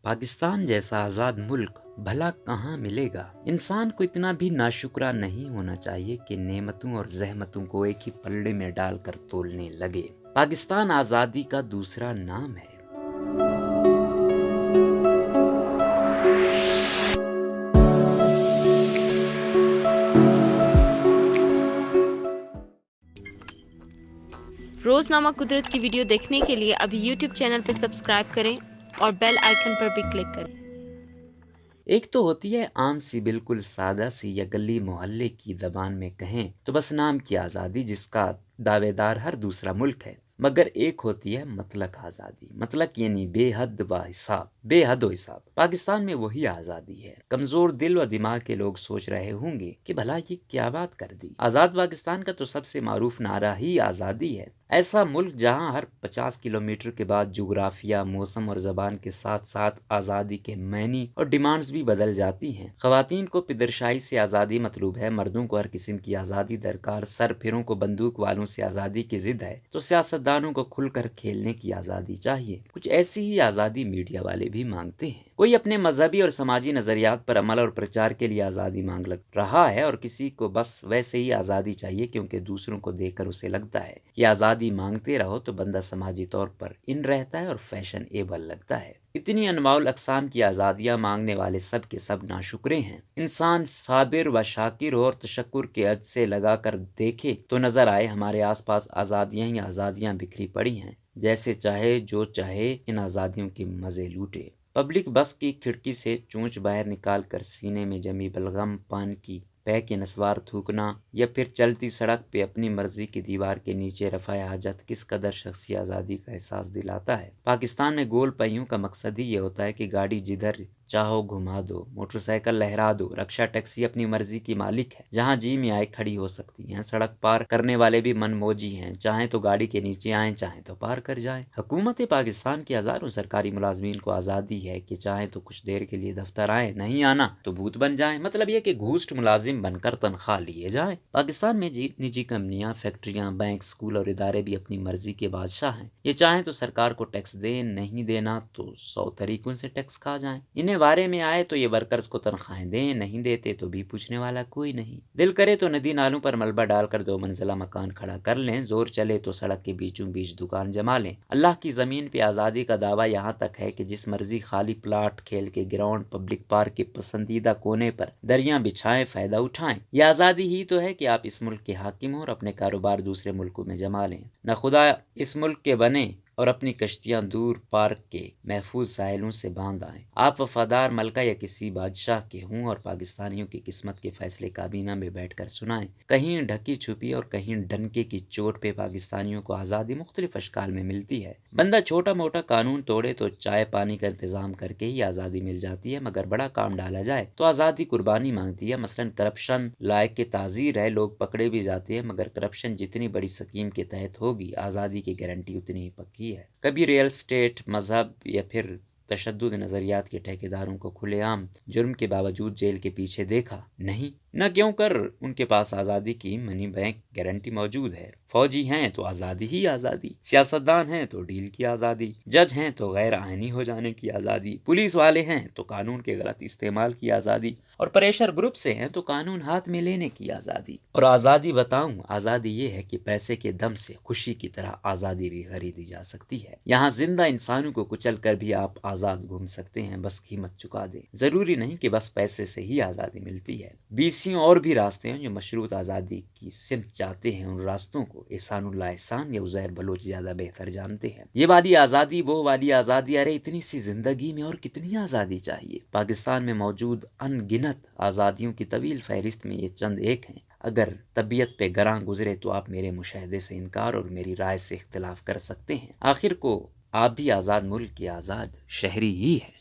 پاکستان جیسا آزاد ملک بھلا کہاں ملے گا؟ انسان کو اتنا بھی ناشکرا نہیں ہونا چاہیے کہ نعمتوں اور زحمتوں کو ایک ہی پلڑے میں ڈال کر تولنے لگے۔ پاکستان آزادی کا دوسرا نام ہے۔ روزنامہ قدرت کی ویڈیو دیکھنے کے لیے ابھی یوٹیوب چینل پر سبسکرائب کریں اور بیل آئیکن پر بھی کلک کریں۔ ایک تو ہوتی ہے عام سی بالکل سادہ سی یا گلی محلے کی زبان میں کہیں تو بس نام کی آزادی جس کا دعوے دار ہر دوسرا ملک ہے، مگر ایک ہوتی ہے مطلق آزادی، مطلق یعنی بے حد و حساب۔ پاکستان میں وہی آزادی ہے۔ کمزور دل و دماغ کے لوگ سوچ رہے ہوں گے کہ بھلا یہ کیا بات کر دی؟ آزاد پاکستان کا تو سب سے معروف نعرہ ہی آزادی ہے۔ ایسا ملک جہاں ہر 50 کلومیٹر کے بعد جغرافیہ، موسم اور زبان کے ساتھ ساتھ آزادی کے معنی اور ڈیمانڈز بھی بدل جاتی ہیں۔ خواتین کو پدرشاہی سے آزادی مطلوب ہے، مردوں کو ہر قسم کی آزادی درکار، سرپھروں کو بندوق والوں سے آزادی کی ضد ہے، تو سیاستدانوں کو کھل کر کھیلنے کی آزادی چاہیے۔ کچھ ایسی ہی آزادی میڈیا والے بھی مانگتے ہیں۔ کوئی اپنے مذہبی اور سماجی نظریات پر عمل اور پرچار کے لیے آزادی مانگ رہا ہے، اور کسی کو بس ویسے ہی آزادی چاہیے کیونکہ دوسروں کو دیکھ کر اسے لگتا ہے کہ آزادی مانگتے رہو تو بندہ سماجی طور پر ان رہتا ہے اور فیشن ایبل لگتا ہے۔ اتنی انواع الاقسام کی آزادیاں مانگنے والے سب کے سب ناشکرے ہیں۔ انسان صابر و شاکر ہو اور تشکر کے عد سے لگا کر دیکھے تو نظر آئے ہمارے آس پاس آزادیاں ہی آزادیاں بکھری پڑی ہیں۔ جیسے چاہے جو چاہے ان آزادیوں کے مزے لوٹے۔ پبلک بس کی کھڑکی سے چونچ باہر نکال کر سینے میں جمی بلغم، پان کی پے کے نسوار تھوکنا، یا پھر چلتی سڑک پہ اپنی مرضی کی دیوار کے نیچے رفع حاجت کس قدر شخصی آزادی کا احساس دلاتا ہے۔ پاکستان میں گول پہیوں کا مقصد ہی یہ ہوتا ہے کہ گاڑی جدھر چاہو گھما دو، موٹر سائیکل لہرا دو، رکشہ ٹیکسی اپنی مرضی کی مالک ہے، جہاں جی میں آئے کھڑی ہو سکتی ہیں۔ سڑک پار کرنے والے بھی من موجی ہیں، چاہیں تو گاڑی کے نیچے آئیں، چاہیں تو پار کر جائیں۔ حکومت پاکستان کے ہزاروں سرکاری ملازمین کو آزادی ہے کہ چاہیں تو کچھ دیر کے لیے دفتر آئیں، نہیں آنا تو بھوت بن جائیں، مطلب یہ کہ گھوسٹ ملازم بن کر تنخواہ لیے جائیں۔ پاکستان میں نجی کمپنیاں، فیکٹریاں، بینک، اسکول اور ادارے بھی اپنی مرضی کے بادشاہ ہیں۔ یہ چاہیں تو سرکار کو ٹیکس دیں، نہیں دینا تو 100 طریقوں سے ٹیکس کھا جائیں۔ انہیں بارے میں آئے تو یہ ورکرز کو تنخواہیں دیں، نہیں دیتے تو بھی پوچھنے والا کوئی نہیں۔ دل کرے تو ندی نالوں پر ملبہ ڈال کر 2 منزلہ مکان کھڑا کر لیں، زور چلے تو سڑک کے بیچوں بیچ دکان جما لیں۔ اللہ کی زمین پہ آزادی کا دعویٰ یہاں تک ہے کہ جس مرضی خالی پلاٹ، کھیل کے گراؤنڈ، پبلک پارک کے پسندیدہ کونے پر دریاں بچھائیں، فائدہ اٹھائیں۔ یہ آزادی ہی تو ہے کہ آپ اس ملک کے حاکم ہوں اور اپنے کاروبار دوسرے ملکوں میں جما لیں، نہ خدا اس ملک کے بنے اور اپنی کشتیاں دور پارک کے محفوظ ساحلوں سے باندھ آئیں۔ آپ وفادار ملکہ یا کسی بادشاہ کے ہوں اور پاکستانیوں کی قسمت کے فیصلے کابینہ میں بیٹھ کر سنائیں۔ کہیں ڈھکی چھپی اور کہیں ڈنکے کی چوٹ پہ پاکستانیوں کو آزادی مختلف اشکال میں ملتی ہے۔ بندہ چھوٹا موٹا قانون توڑے تو چائے پانی کا انتظام کر کے ہی آزادی مل جاتی ہے، مگر بڑا کام ڈالا جائے تو آزادی قربانی مانگتی ہے۔ مثلاً کرپشن لائق کے تعزیر ہے، لوگ پکڑے بھی جاتے ہیں، مگر کرپشن جتنی بڑی سکیم کے تحت ہوگی، آزادی کی گارنٹی اتنی ہی پکی ہے۔ کبھی ریئل اسٹیٹ، مذہب یا پھر تشدد نظریات کے ٹھیکیداروں کو کھلے عام جرم کے باوجود جیل کے پیچھے دیکھا نہیں؟ نہ کیوں کر ان کے پاس آزادی کی منی بینک گارنٹی موجود ہے۔ فوجی ہیں تو آزادی ہی آزادی، سیاستدان ہیں تو ڈیل کی آزادی، جج ہیں تو غیر آئینی ہو جانے کی آزادی، پولیس والے ہیں تو قانون کے غلط استعمال کی آزادی، اور پریشر گروپ سے ہیں تو قانون ہاتھ میں لینے کی آزادی۔ اور آزادی بتاؤں، آزادی یہ ہے کہ پیسے کے دم سے خوشی کی طرح آزادی بھی خریدی جا سکتی ہے۔ یہاں زندہ انسانوں کو کچل کر بھی آپ آزاد گھوم سکتے ہیں، بس قیمت چکا دیں۔ ضروری نہیں کہ بس پیسے سے ہی آزادی ملتی ہے، 20 اور بھی راستے ہیں جو مشروط آزادی کی سمت چاہتے ہیں۔ ان راستوں کو احسان اللہ احسان یا عزیر بلوچ زیادہ بہتر جانتے ہیں۔ یہ والی آزادی، وہ والی آزادی، ارے اتنی سی زندگی میں اور کتنی آزادی چاہیے؟ پاکستان میں موجود ان گنت آزادیوں کی طویل فہرست میں یہ چند ایک ہیں۔ اگر طبیعت پہ گراں گزرے تو آپ میرے مشاہدے سے انکار اور میری رائے سے اختلاف کر سکتے ہیں۔ آخر کو آپ بھی آزاد ملک کے آزاد شہری ہی ہیں۔